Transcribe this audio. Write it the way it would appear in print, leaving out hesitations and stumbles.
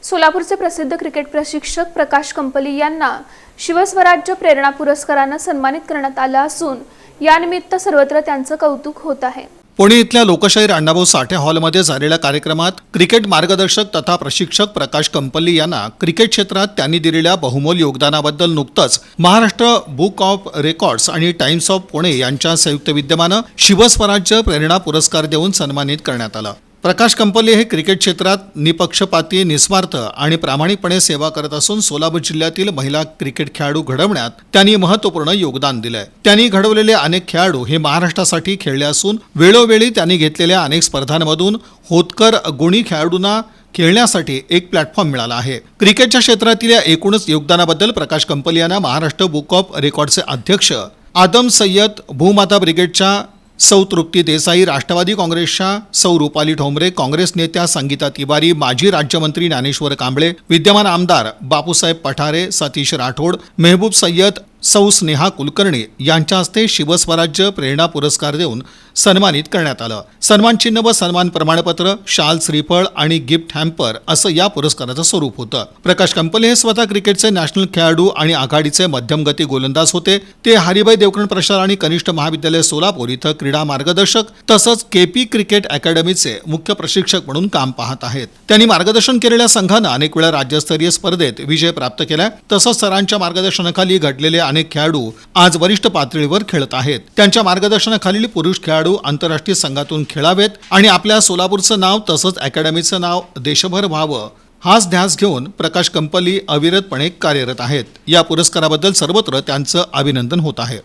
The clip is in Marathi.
सोलापूरचे प्रसिद्ध क्रिकेट प्रशिक्षक प्रकाश कंपली यांना शिवस्वराज्य प्रेरणा पुरस्काराने सन्मानित करण्यात आले असून यानिमित्त सर्वत्र त्यांचे कौतुक होत आहे। पुणे इथल्या लोकशाहीर अण्णाभाऊ साठे हॉलमध्ये झालेल्या कार्यक्रमात क्रिकेट मार्गदर्शक तथा प्रशिक्षक प्रकाश कंपली यांना क्रिकेट क्षेत्रात त्यांनी दिलेल्या बहुमोल योगदानाबद्दल नुकतंच महाराष्ट्र बुक ऑफ रेकॉर्ड्स आणि टाइम्स ऑफ पुणे यांच्या संयुक्त विद्यमाने शिवस्वराज्य प्रेरणा पुरस्कार देऊन सन्मानित करण्यात आलं। प्रकाश कंपली हे क्रिकेट क्षेत्रात निपक्षपाती, निस्वार्थ आणि प्रामाणिकपणे सेवा करत असून सोलापूर जिल्ह्यातील महिला क्रिकेट खेळाडू घडवण्यात त्यांनी महत्त्वपूर्ण योगदान दिलंय। त्यांनी घडवलेले अनेक खेळाडू हे महाराष्ट्रासाठी खेळले असून वेळोवेळी त्यांनी घेतलेल्या अनेक स्पर्धांमधून होतकर गुणी खेळाडूंना खेळण्यासाठी एक प्लॅटफॉर्म मिळाला आहे। क्रिकेटच्या क्षेत्रातील या एकूणच योगदानाबद्दल प्रकाश कंपली यांना महाराष्ट्र बुक ऑफ रेकॉर्डचे अध्यक्ष आदम सय्यद, भूमाता ब्रिगेडच्या सौ तृप्ती देसाई, राष्ट्रवादी काँग्रेसच्या सौ रुपाली ठोंबरे, काँग्रेस नेत्या संगीता तिवारी, माजी राज्यमंत्री ज्ञानेश्वर कांबळे, विद्यमान आमदार बापूसाहेब पठारे, सतीश राठोड, मेहबूब सय्यद, सौ स्नेहा कुलकर्णी यांच्या हस्ते शिवस्वराज्य प्रेरणा पुरस्कार देऊन सन्मानित करण्यात आलं। सन्मान चिन्ह व सन्मान प्रमाणपत्र, शाल, श्रीफळ आणि गिफ्ट हॅम्पर असं या पुरस्काराचं स्वरूप होतं। प्रकाश कंपली हे स्वतः क्रिकेटचे नॅशनल खेळाडू आणि आघाडीचे मध्यम गती गोलंदाज होते। ते हरिभाई देवकरण प्रशाल आणि कनिष्ठ महाविद्यालय सोलापूर इथं क्रीडा मार्गदर्शक तसंच केपी क्रिकेट अकॅडमीचे मुख्य प्रशिक्षक म्हणून काम पाहत आहेत। त्यांनी मार्गदर्शन केलेल्या संघानं अनेक वेळा राज्यस्तरीय स्पर्धेत विजय प्राप्त केला। तसंच सरांच्या मार्गदर्शनाखाली घडलेले अनेक खेळाडू आज वरिष्ठ पातळीवर खेळत आहेत। त्यांच्या मार्गदर्शनाखालील पुरुष खेळाडू आंतरराष्ट्रीय संघातून खेळावेत आणि आपल्या सोलापूरचं नाव तसंच अकॅडमीचं नाव देशभर व्हावं हाच ध्यास घेऊन प्रकाश कंपली अविरतपणे कार्यरत आहेत। या पुरस्काराबद्दल सर्वत्र त्यांचं अभिनंदन होत आहे।